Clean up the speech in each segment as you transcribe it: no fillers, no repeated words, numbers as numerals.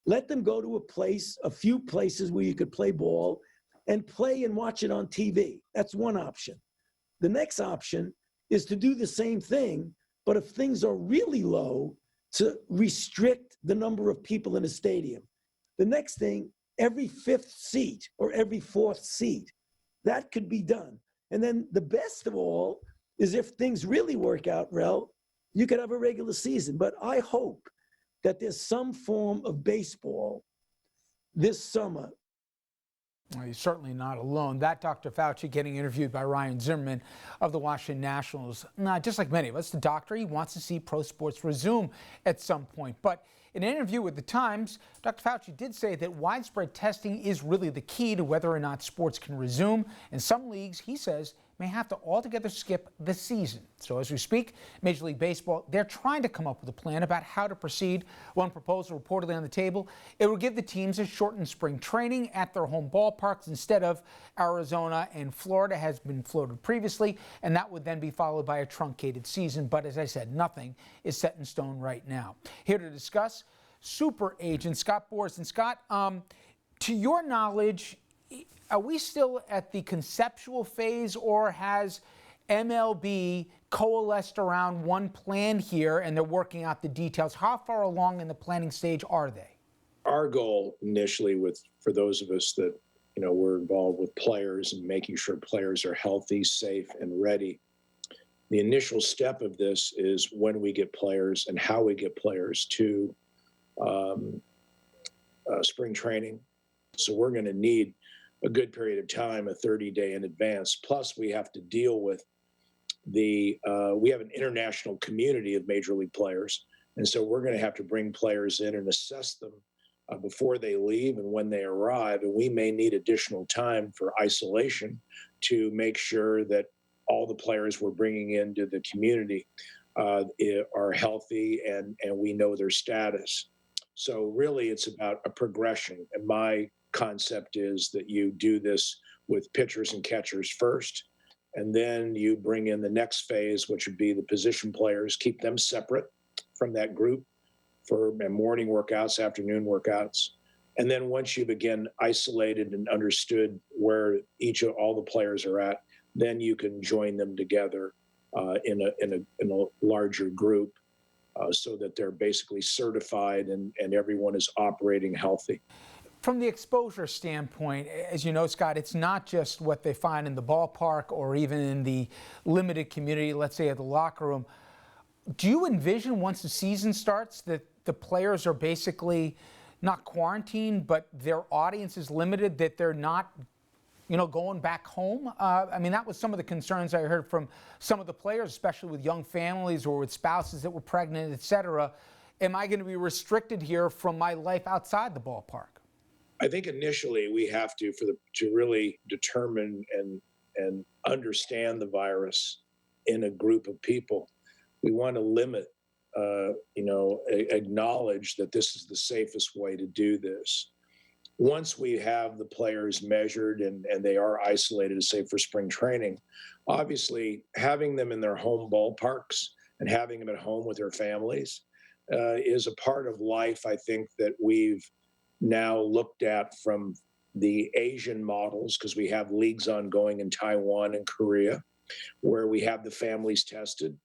Let them go to a few places where you could play ball and play and watch it on TV. That's one option. The next option is to do the same thing, but if things are really low, to restrict the number of people in a stadium. The next thing, every fifth seat or every fourth seat, that could be done. And then the best of all is if things really work out, Rel, you could have a regular season. But I hope that there's some form of baseball this summer. Well, he's certainly not alone. That Dr. Fauci getting interviewed by Ryan Zimmerman of the Washington Nationals. Just like many of us, the doctor, he wants to see pro sports resume at some point. But in an interview with The Times, Dr. Fauci did say that widespread testing is really the key to whether or not sports can resume. And some leagues, he says, may have to altogether skip the season. So as we speak, Major League Baseball, they're trying to come up with a plan about how to proceed. One proposal reportedly on the table, it would give the teams a shortened spring training at their home ballparks instead of Arizona and Florida has been floated previously, and that would then be followed by a truncated season. But as I said, nothing is set in stone right now. Here to discuss, Super Agent Scott Boras. And Scott, to your knowledge, are we still at the conceptual phase, or has MLB coalesced around one plan here and they're working out the details? How far along in the planning stage are they? Our goal initially, for those of us that were involved with players and making sure players are healthy, safe, and ready. The initial step of this is when we get players and how we get players to spring training. So we're going to need a good period of time, a 30-day in advance. Plus, we have to deal with we have an international community of major league players. And so we're going to have to bring players in and assess them before they leave and when they arrive. And we may need additional time for isolation to make sure that all the players we're bringing into the community are healthy and we know their status. So really, it's about a progression. And my concept is that you do this with pitchers and catchers first, and then you bring in the next phase, which would be the position players, keep them separate from that group for morning workouts, afternoon workouts. And then once you've again isolated and understood where all the players are at, then you can join them together in a larger group so that they're basically certified and everyone is operating healthy. From the exposure standpoint, as you know, Scott, it's not just what they find in the ballpark or even in the limited community, let's say at the locker room. Do you envision once the season starts that the players are basically not quarantined, but their audience is limited, that they're not going back home? That was some of the concerns I heard from some of the players, especially with young families or with spouses that were pregnant, et cetera. Am I going to be restricted here from my life outside the ballpark? I think initially we have to really determine and understand the virus in a group of people. We want to limit, acknowledge that this is the safest way to do this. Once we have the players measured and they are isolated, say for spring training, obviously having them in their home ballparks and having them at home with their families is a part of life, I think, that we've now looked at from the Asian models, because we have leagues ongoing in Taiwan and Korea, where we have the families tested.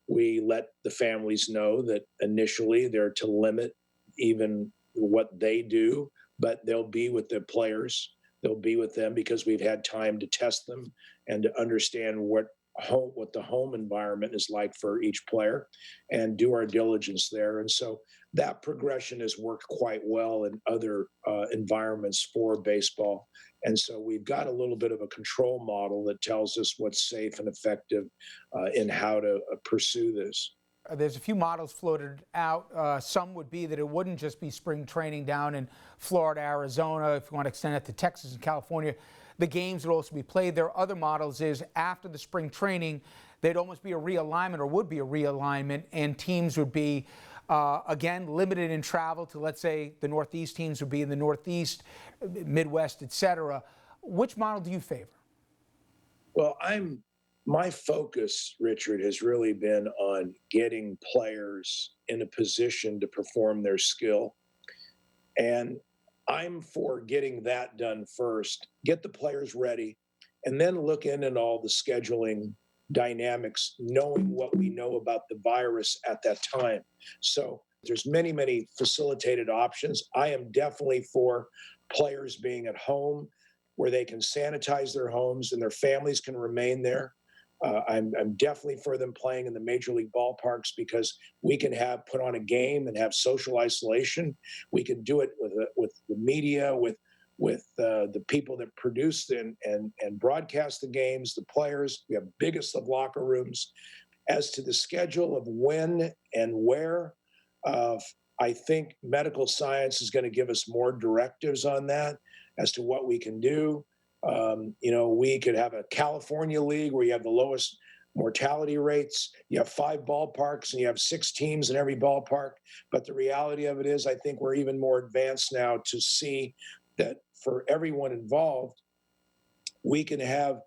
We let the families know that initially they're to limit even what they do, but they'll be with the players. They'll be with them because we've had time to test them and to understand what the home environment is like for each player and do our diligence there. And so that progression has worked quite well in other environments for baseball. And so we've got a little bit of a control model that tells us what's safe and effective in how to pursue this. There's a few models floated out. Some would be that it wouldn't just be spring training down in Florida, Arizona. If you want to extend it to Texas and California, the games would also be played. There are other models is after the spring training, there'd almost be a realignment or would be a realignment, and teams would be, again, limited in travel to, let's say, the Northeast teams would be in the Northeast, Midwest, et cetera. Which model do you favor? Well, my focus, Richard, has really been on getting players in a position to perform their skill And I'm for getting that done first, get the players ready, and then look into all the scheduling dynamics, knowing what we know about the virus at that time. So there's many facilitated options. I am definitely for players being at home where they can sanitize their homes and their families can remain there. I'm definitely for them playing in the major league ballparks because we can put on a game and have social isolation. We can do it with the media, with the people that produce and broadcast the games, the players. We have biggest of locker rooms. As to the schedule of when and where, I think medical science is going to give us more directives on that as to what we can do. We could have a California league where you have the lowest mortality rates. You have 5 ballparks and you have 6 teams in every ballpark. But the reality of it is, I think we're even more advanced now to see that for everyone involved, we can have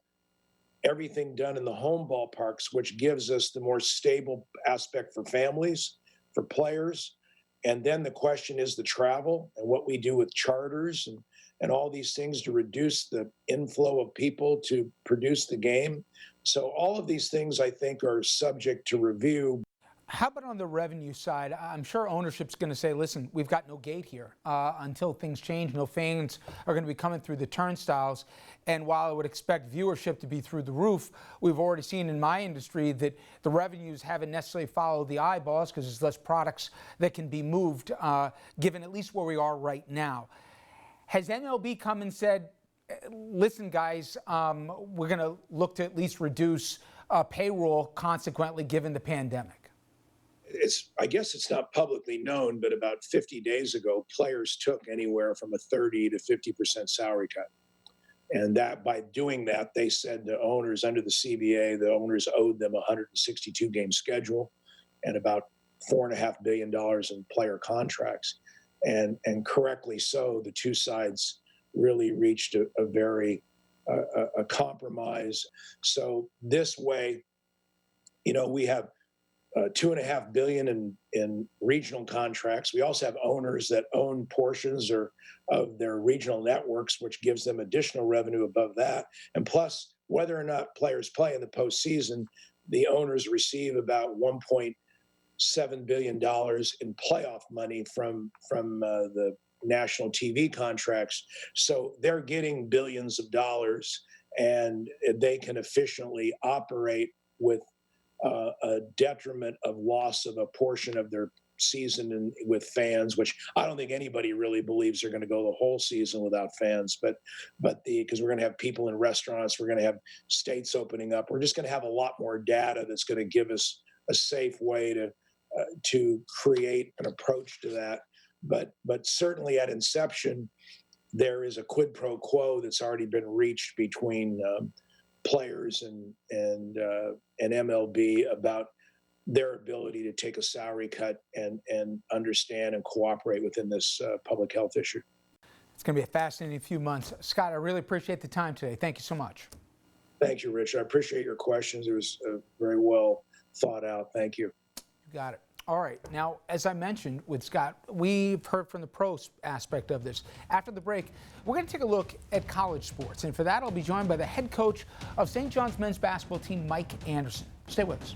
everything done in the home ballparks, which gives us the more stable aspect for families, for players. And then the question is the travel and what we do with charters and all these things to reduce the inflow of people to produce the game. So all of these things, I think, are subject to review. How about on the revenue side? I'm sure ownership's going to say, listen, we've got no gate here. Until things change, no fans are going to be coming through the turnstiles. And while I would expect viewership to be through the roof, we've already seen in my industry that the revenues haven't necessarily followed the eyeballs because there's less products that can be moved, given at least where we are right now. Has MLB come and said, listen, guys, we're going to look to at least reduce payroll consequently given the pandemic? I guess it's not publicly known, but about 50 days ago, players took anywhere from a 30 to 50% salary cut. And that by doing that, they said to owners under the CBA, the owners owed them a 162-game schedule and about $4.5 billion in player contracts. And correctly so, the two sides really reached a very compromise. So this way, we have $2.5 billion in regional contracts. We also have owners that own portions of their regional networks, which gives them additional revenue above that. And plus, whether or not players play in the postseason, the owners receive about $1.7 billion in playoff money from the national TV contracts. So they're getting billions of dollars, and they can efficiently operate with a detriment of loss of a portion of their season and with fans, which I don't think anybody really believes they're going to go the whole season without fans. But because we're going to have people in restaurants, we're going to have states opening up. We're just going to have a lot more data that's going to give us a safe way to create an approach to that. But certainly at inception, there is a quid pro quo that's already been reached between players and MLB about their ability to take a salary cut and understand and cooperate within this public health issue. It's going to be a fascinating few months. Scott, I really appreciate the time today. Thank you so much. Thank you, Rich. I appreciate your questions. It was very well thought out. Thank you. You got it. All right. Now, as I mentioned with Scott, we've heard from the pro aspect of this. After the break, we're going to take a look at college sports. And for that, I'll be joined by the head coach of St. John's men's basketball team, Mike Anderson. Stay with us.